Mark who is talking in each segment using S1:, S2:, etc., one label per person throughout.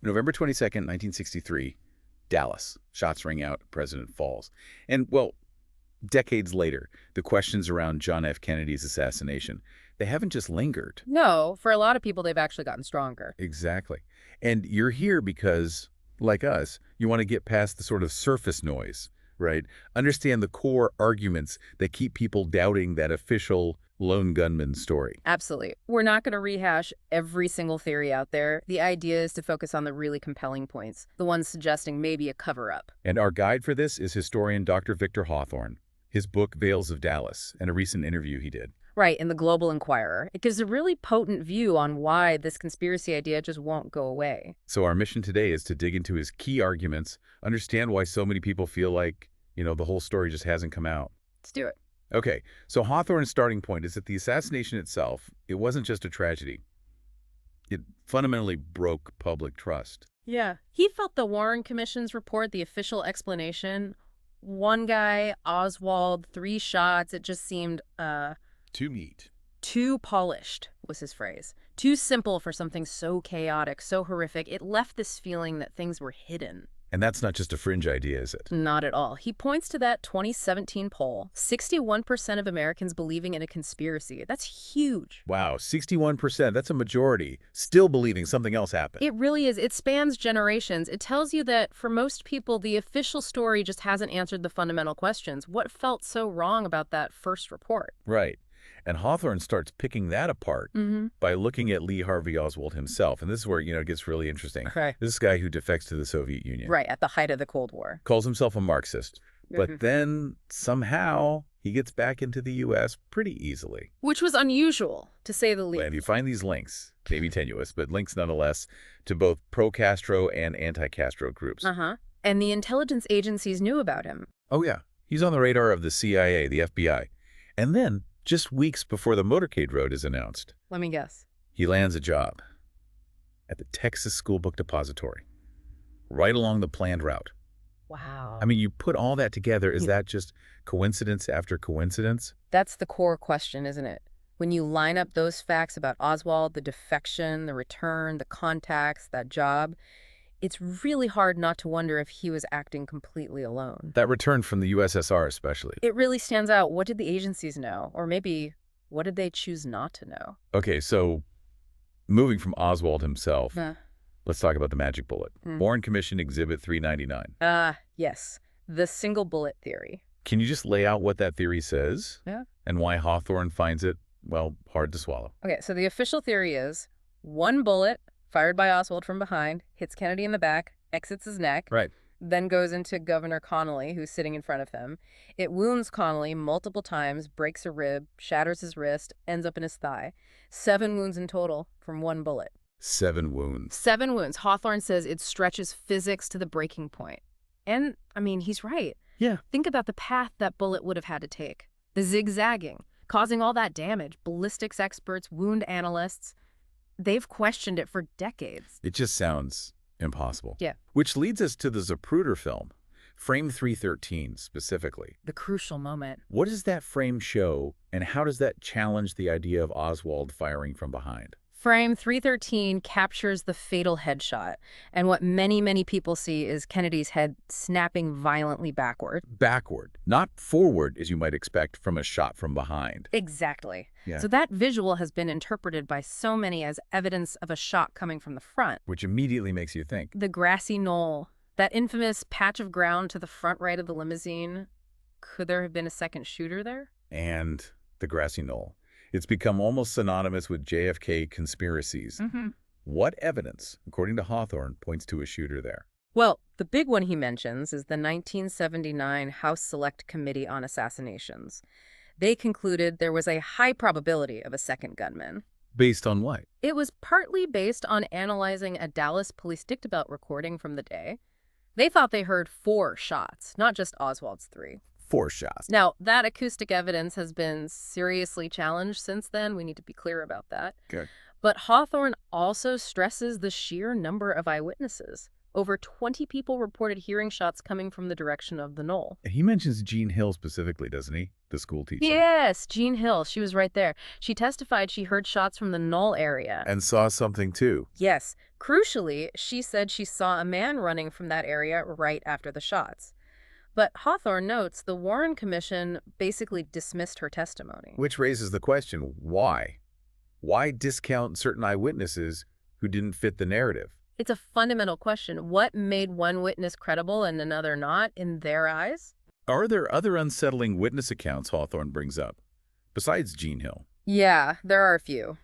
S1: November 22nd, 1963, Dallas. Shots ring out, President falls. And, well, decades later, the questions around John F. Kennedy's assassination, they haven't just lingered.
S2: No, for a lot of people, they've actually gotten stronger.
S1: Exactly. And you're here because, like us, you want to get past the sort of surface noise, right? Understand the core arguments that keep people doubting that official lone gunman story.
S2: Absolutely. We're not going to rehash every single theory out there. The idea is to focus on the really compelling points, the ones suggesting maybe a cover-up.
S1: And our guide for this is historian Dr. Victor Hawthorne, his book Veils of Dallas, and a recent interview he did.
S2: Right, in the Global Inquirer. It gives a really potent view on why this conspiracy idea just won't go away.
S1: So our mission today is to dig into his key arguments, understand why so many people feel like, the whole story just hasn't come out.
S2: Let's do it.
S1: Okay, so Hawthorne's starting point is that the assassination itself, it wasn't just a tragedy. It fundamentally broke public trust.
S2: Yeah. He felt the Warren Commission's report, the official explanation, one guy, Oswald, 3 shots, it just seemed,
S1: Too neat.
S2: Too polished was his phrase. Too simple for something so chaotic, so horrific. It left this feeling that things were hidden.
S1: And that's not just a fringe idea, is it?
S2: Not at all. He points to that 2017 poll. 61% of Americans believing in a conspiracy. That's huge.
S1: Wow, 61%. That's a majority. Still believing something else happened.
S2: It really is. It spans generations. It tells you that for most people, the official story just hasn't answered the fundamental questions. What felt so wrong about that first report?
S1: Right. And Hawthorne starts picking that apart by looking at Lee Harvey Oswald himself. And this is where, it gets really interesting.
S2: Okay.
S1: This guy who defects to the Soviet Union.
S2: Right, at the height of the Cold War.
S1: Calls himself a Marxist. But then, somehow, he gets back into the U.S. pretty easily.
S2: Which was unusual, to say the least.
S1: And you find these links, maybe tenuous, but links nonetheless, to both pro-Castro and anti-Castro groups.
S2: And the intelligence agencies knew about him.
S1: Oh, yeah. He's on the radar of the CIA, the FBI. And then, just weeks before the motorcade road is announced,
S2: Let me guess.
S1: he lands a job at the Texas School Book Depository, right along the planned route.
S2: Wow.
S1: I mean, you put all that together, is that just coincidence after coincidence?
S2: That's the core question, isn't it? When you line up those facts about Oswald, the defection, the return, the contacts, that job, it's really hard not to wonder if he was acting completely alone.
S1: That return from the USSR especially.
S2: It really stands out. What did the agencies know? Or maybe, what did they choose not to know?
S1: Okay, so moving from Oswald himself, let's talk about the magic bullet. Warren Commission Exhibit 399.
S2: Yes. The single bullet theory.
S1: Can you just lay out what that theory says?
S2: Yeah.
S1: And why Hawthorne finds it, well, hard to swallow?
S2: Okay, so the official theory is one bullet fired by Oswald from behind, hits Kennedy in the back, exits his neck,
S1: Right.
S2: then goes into Governor Connolly, who's sitting in front of him. It wounds Connolly multiple times, breaks a rib, shatters his wrist, ends up in his thigh. 7 wounds in total from one bullet.
S1: 7 wounds.
S2: 7 wounds. Hawthorne says it stretches physics to the breaking point. And, I mean, he's right.
S1: Yeah.
S2: Think about the path that bullet would have had to take. The zigzagging, causing all that damage. Ballistics experts, wound analysts, they've questioned it for decades.
S1: It just sounds impossible.
S2: Yeah.
S1: Which leads us to the Zapruder film, Frame 313 specifically.
S2: The crucial moment.
S1: What does that frame show, and how does that challenge the idea of Oswald firing from behind?
S2: Frame 313 captures the fatal headshot, and what many, many people see is Kennedy's head snapping violently backward.
S1: Backward, not forward, as you might expect from a shot from behind.
S2: Exactly.
S1: Yeah.
S2: So that visual has been interpreted by so many as evidence of a shot coming from the front.
S1: Which immediately makes you think.
S2: The grassy knoll, that infamous patch of ground to the front right of the limousine, could there have been a second shooter there?
S1: And the grassy knoll. It's become almost synonymous with JFK conspiracies. What evidence, according to Hawthorne, points to a shooter there?
S2: Well, the big one he mentions is the 1979 House Select Committee on Assassinations. They concluded there was a high probability of a second gunman.
S1: Based on what?
S2: It was partly based on analyzing a Dallas police dictabelt recording from the day. They thought they heard 4 shots, not just Oswald's 3.
S1: 4 shots.
S2: Now, that acoustic evidence has been seriously challenged since then. We need to be clear about that.
S1: Good.
S2: But Hawthorne also stresses the sheer number of eyewitnesses. Over 20 people reported hearing shots coming from the direction of the knoll.
S1: And he mentions Jean Hill specifically, doesn't he? The school teacher.
S2: Yes, Jean Hill. She was right there. She testified she heard shots from the knoll area.
S1: And saw something too.
S2: Yes. Crucially, she said she saw a man running from that area right after the shots. But Hawthorne notes the Warren Commission basically dismissed her testimony.
S1: Which raises the question, why? Why discount certain eyewitnesses who didn't fit the narrative?
S2: It's a fundamental question. What made one witness credible and another not in their eyes?
S1: Are there other unsettling witness accounts Hawthorne brings up, besides Jean Hill?
S2: Yeah, there are a few.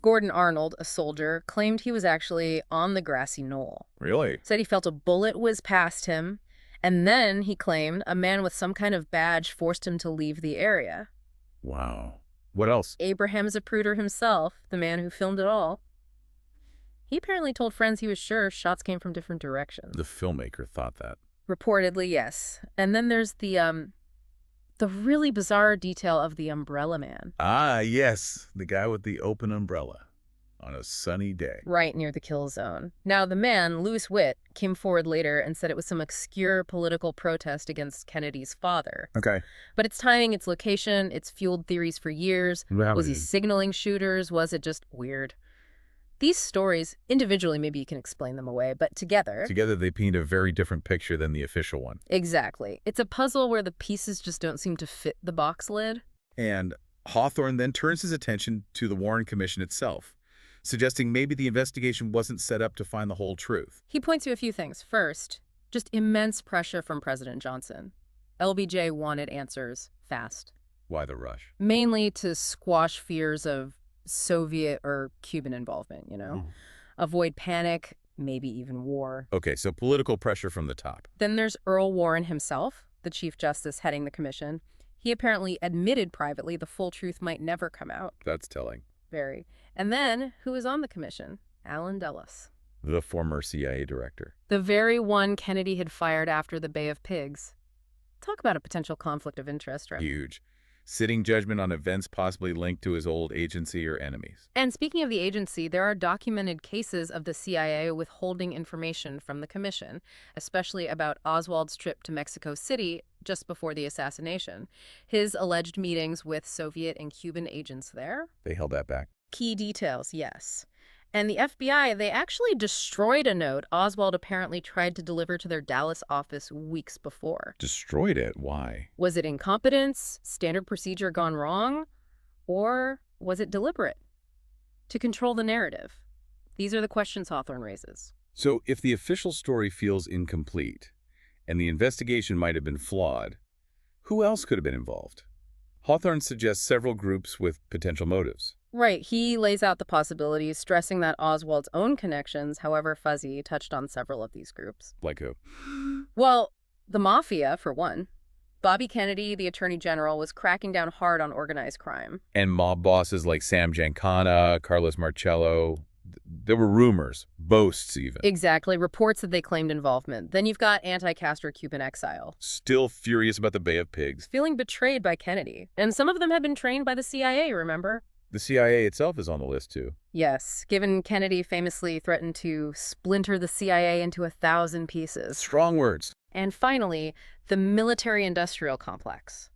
S2: Gordon Arnold, a soldier, claimed he was actually on the grassy knoll.
S1: Really?
S2: Said he felt a bullet whiz past him, and then, he claimed, a man with some kind of badge forced him to leave the area.
S1: Wow. What else?
S2: Abraham Zapruder himself, the man who filmed it all, he apparently told friends he was sure shots came from different directions.
S1: The filmmaker thought that.
S2: Reportedly, yes. And then there's the really bizarre detail of the umbrella man.
S1: Ah, yes. The guy with the open umbrella on a sunny day.
S2: Right near the kill zone. Now, the man, Louis Witt, came forward later and said it was some obscure political protest against Kennedy's father.
S1: Okay.
S2: But its timing, its location, it's fueled theories for years. Was he signaling shooters? Was it just weird? These stories, individually, maybe you can explain them away, but together...
S1: Together they paint a very different picture than the official one.
S2: Exactly. It's a puzzle where the pieces just don't seem to fit the box lid.
S1: And Hawthorne then turns his attention to the Warren Commission itself, suggesting maybe the investigation wasn't set up to find the whole truth.
S2: He points to a few things. First, just immense pressure from President Johnson. LBJ wanted answers fast.
S1: Why the rush?
S2: Mainly to squash fears of Soviet or Cuban involvement, you know? Avoid panic, maybe even war.
S1: Okay, so political pressure from the top.
S2: Then there's Earl Warren himself, the Chief Justice heading the commission. He apparently admitted privately the full truth might never come out.
S1: That's telling.
S2: Very. And then, who is on the commission? Allen Dulles.
S1: The former CIA director.
S2: The very one Kennedy had fired after the Bay of Pigs. Talk about a potential conflict of interest, right?
S1: Huge. Sitting judgment on events possibly linked to his old agency or enemies.
S2: And speaking of the agency, there are documented cases of the CIA withholding information from the commission, especially about Oswald's trip to Mexico City just before the assassination. His alleged meetings with Soviet and Cuban agents there.
S1: They held that back.
S2: Key details, yes. And the FBI, they actually destroyed a note Oswald apparently tried to deliver to their Dallas office weeks before.
S1: Destroyed it? Why?
S2: Was it incompetence, standard procedure gone wrong, or was it deliberate? To control the narrative. These are the questions Hawthorne raises.
S1: So if the official story feels incomplete, and the investigation might have been flawed, who else could have been involved? Hawthorne suggests several groups with potential motives.
S2: Right, he lays out the possibilities, stressing that Oswald's own connections, however fuzzy, touched on several of these groups.
S1: Like who?
S2: Well, the mafia, for one. Bobby Kennedy, the attorney general, was cracking down hard on organized crime.
S1: And mob bosses like Sam Giancana, Carlos Marcello. There were rumors, boasts even.
S2: Exactly, reports that they claimed involvement. Then you've got anti-Castro Cuban exile.
S1: Still furious about the Bay of Pigs.
S2: Feeling betrayed by Kennedy. And some of them had been trained by the CIA, remember?
S1: The CIA itself is on the list, too.
S2: Yes, given Kennedy famously threatened to splinter the CIA into 1,000 pieces.
S1: Strong words.
S2: And finally, the military-industrial complex.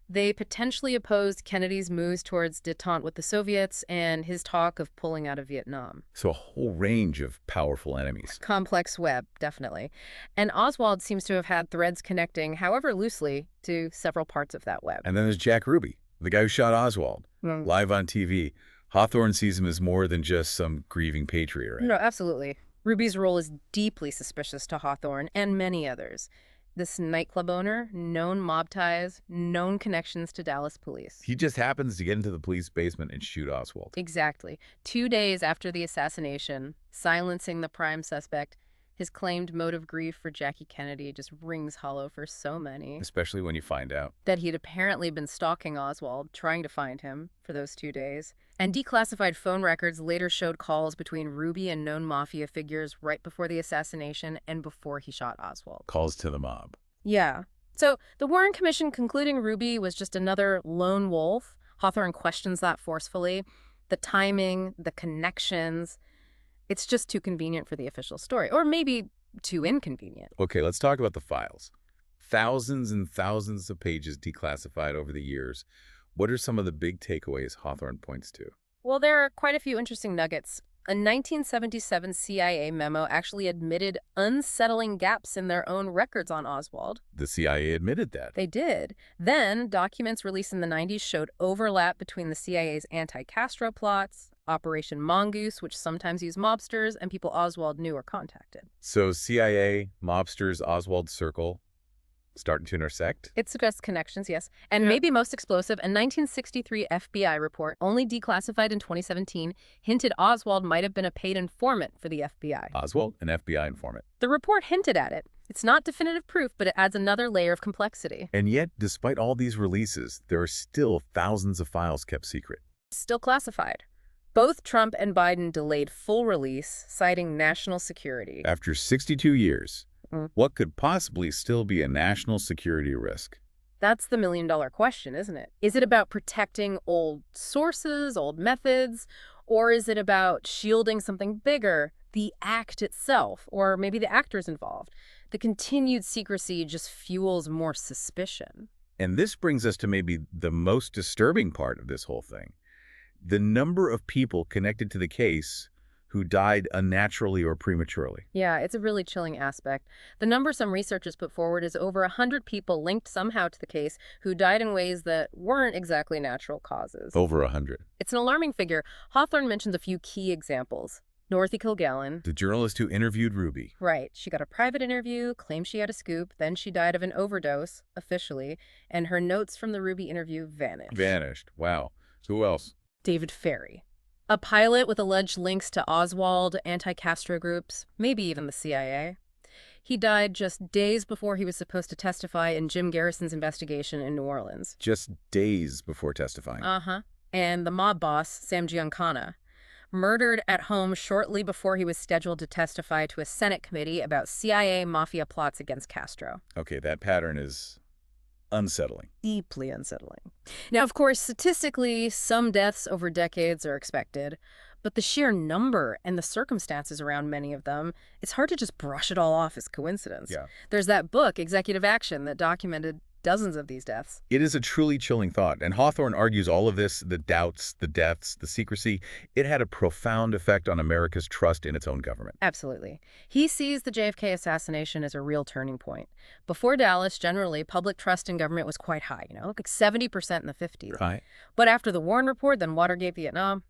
S2: They potentially opposed Kennedy's moves towards détente with the Soviets and his talk of pulling out of Vietnam.
S1: So a whole range of powerful enemies.
S2: Complex web, definitely. And Oswald seems to have had threads connecting, however loosely, to several parts of that web.
S1: And then there's Jack Ruby, the guy who shot Oswald, live on TV. Hawthorne sees him as more than just some grieving patriot, right?
S2: No, absolutely. Ruby's role is deeply suspicious to Hawthorne and many others. This nightclub owner, known mob ties, known connections to Dallas police.
S1: He just happens to get into the police basement and shoot Oswald.
S2: Exactly. 2 days after the assassination, silencing the prime suspect, his claimed motive grief for Jackie Kennedy just rings hollow for so many.
S1: Especially when you find out
S2: that he'd apparently been stalking Oswald, trying to find him for those 2 days. And declassified phone records later showed calls between Ruby and known mafia figures right before the assassination and before he shot Oswald.
S1: Calls to the mob.
S2: Yeah. So the Warren Commission concluding Ruby was just another lone wolf. Hawthorne questions that forcefully. The timing, the connections. It's just too convenient for the official story. Or maybe too inconvenient.
S1: Okay, let's talk about the files. Thousands and thousands of pages declassified over the years. What are some of the big takeaways Hawthorne points to?
S2: Well, there are quite a few interesting nuggets. A 1977 CIA memo actually admitted unsettling gaps in their own records on Oswald.
S1: The CIA admitted that.
S2: They did. Then, documents released in the 90s showed overlap between the CIA's anti-Castro plots, Operation Mongoose, which sometimes used mobsters, and people Oswald knew or contacted.
S1: So CIA, mobsters, Oswald circle, starting to intersect?
S2: It suggests connections, yes. And maybe most explosive, a 1963 FBI report, only declassified in 2017, hinted Oswald might have been a paid informant for the FBI.
S1: Oswald, an FBI informant.
S2: The report hinted at it. It's not definitive proof, but it adds another layer of complexity.
S1: And yet, despite all these releases, there are still thousands of files kept secret.
S2: Still classified. Both Trump and Biden delayed full release, citing national security.
S1: After 62 years, what could possibly still be a national security risk?
S2: That's the million-dollar question, isn't it? Is it about protecting old sources, old methods, or is it about shielding something bigger, the act itself, or maybe the actors involved? The continued secrecy just fuels more suspicion.
S1: And this brings us to maybe the most disturbing part of this whole thing. The number of people connected to the case who died unnaturally or prematurely.
S2: Yeah, it's a really chilling aspect. The number some researchers put forward is over 100 people linked somehow to the case who died in ways that weren't exactly natural causes.
S1: Over 100.
S2: It's an alarming figure. Hawthorne mentions a few key examples. Dorothy Kilgallen.
S1: The journalist who interviewed Ruby.
S2: Right. She got a private interview, claimed she had a scoop, then she died of an overdose, officially, and her notes from the Ruby interview vanished.
S1: Vanished. Wow. Who else?
S2: David Ferry. A pilot with alleged links to Oswald, anti-Castro groups, maybe even the CIA. He died just days before he was supposed to testify in Jim Garrison's investigation in New Orleans.
S1: Just days before testifying.
S2: Uh-huh. And the mob boss, Sam Giancana, murdered at home shortly before he was scheduled to testify to a Senate committee about CIA mafia plots against Castro.
S1: Okay, that pattern is unsettling.
S2: Deeply unsettling. Now, of course, statistically, some deaths over decades are expected, but the sheer number and the circumstances around many of them, it's hard to just brush it all off as coincidence.
S1: Yeah.
S2: There's that book, Executive Action, that documented dozens of these deaths.
S1: It is a truly chilling thought, and Hawthorne argues all of this, the doubts, the deaths, the secrecy, it had a profound effect on America's trust in its own government.
S2: Absolutely. He sees the JFK assassination as a real turning point. Before Dallas, generally, public trust in government was quite high, like 70% in the 50s.
S1: Right.
S2: But after the Warren Report, then Watergate, Vietnam,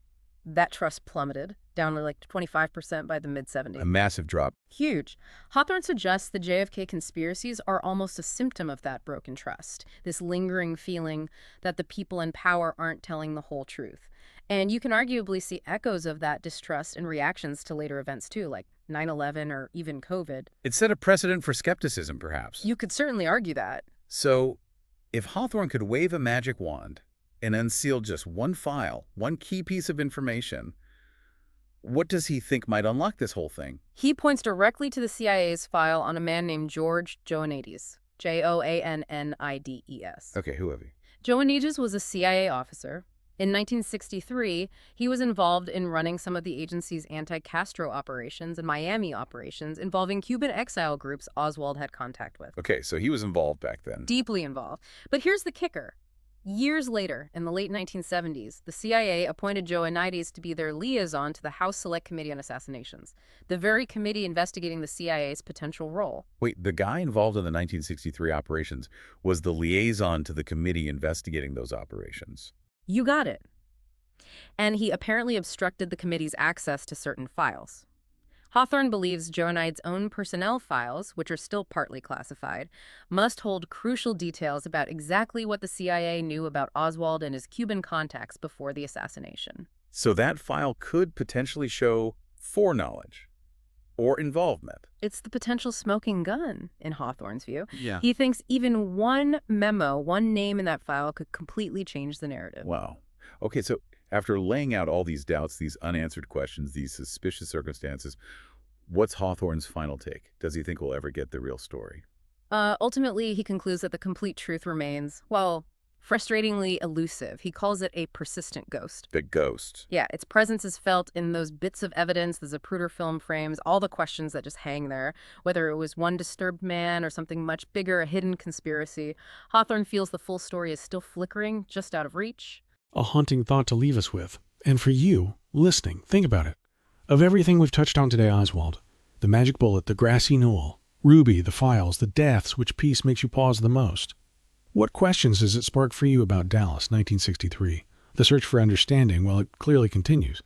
S2: that trust plummeted down to like 25% by the mid-70s.
S1: A massive drop.
S2: Huge. Hawthorne suggests the JFK conspiracies are almost a symptom of that broken trust, this lingering feeling that the people in power aren't telling the whole truth. And you can arguably see echoes of that distrust in reactions to later events too, like 9/11 or even COVID.
S1: It set a precedent for skepticism, perhaps.
S2: You could certainly argue that.
S1: So, if Hawthorne could wave a magic wand and unseal just one file, one key piece of information, what does he think might unlock this whole thing?
S2: He points directly to the CIA's file on a man named George Joannides, Joannides.
S1: Okay, who have you?
S2: Joannides was a CIA officer. In 1963, he was involved in running some of the agency's anti-Castro operations and Miami operations involving Cuban exile groups Oswald had contact with.
S1: Okay, so he was involved back then.
S2: Deeply involved. But here's the kicker. Years later, in the late 1970s, the CIA appointed Joannides to be their liaison to the House Select Committee on Assassinations, the very committee investigating the CIA's potential role.
S1: Wait, the guy involved in the 1963 operations was the liaison to the committee investigating those operations.
S2: You got it. And he apparently obstructed the committee's access to certain files. Hawthorne believes Joannides' own personnel files, which are still partly classified, must hold crucial details about exactly what the CIA knew about Oswald and his Cuban contacts before the assassination.
S1: So that file could potentially show foreknowledge or involvement.
S2: It's the potential smoking gun, in Hawthorne's view.
S1: Yeah.
S2: He thinks even one memo, one name in that file could completely change the narrative.
S1: Wow. Okay, so after laying out all these doubts, these unanswered questions, these suspicious circumstances, what's Hawthorne's final take? Does he think we'll ever get the real story?
S2: Ultimately, he concludes that the complete truth remains, well, frustratingly elusive. He calls it a persistent ghost.
S1: The ghost.
S2: Yeah, its presence is felt in those bits of evidence, the Zapruder film frames, all the questions that just hang there. Whether it was one disturbed man or something much bigger, a hidden conspiracy, Hawthorne feels the full story is still flickering, just out of reach.
S3: A haunting thought to leave us with. And for you, listening, think about it. Of everything we've touched on today, Oswald, the magic bullet, the grassy knoll, Ruby, the files, the deaths, which piece makes you pause the most? What questions does it spark for you about Dallas, 1963? The search for understanding, well, it clearly continues.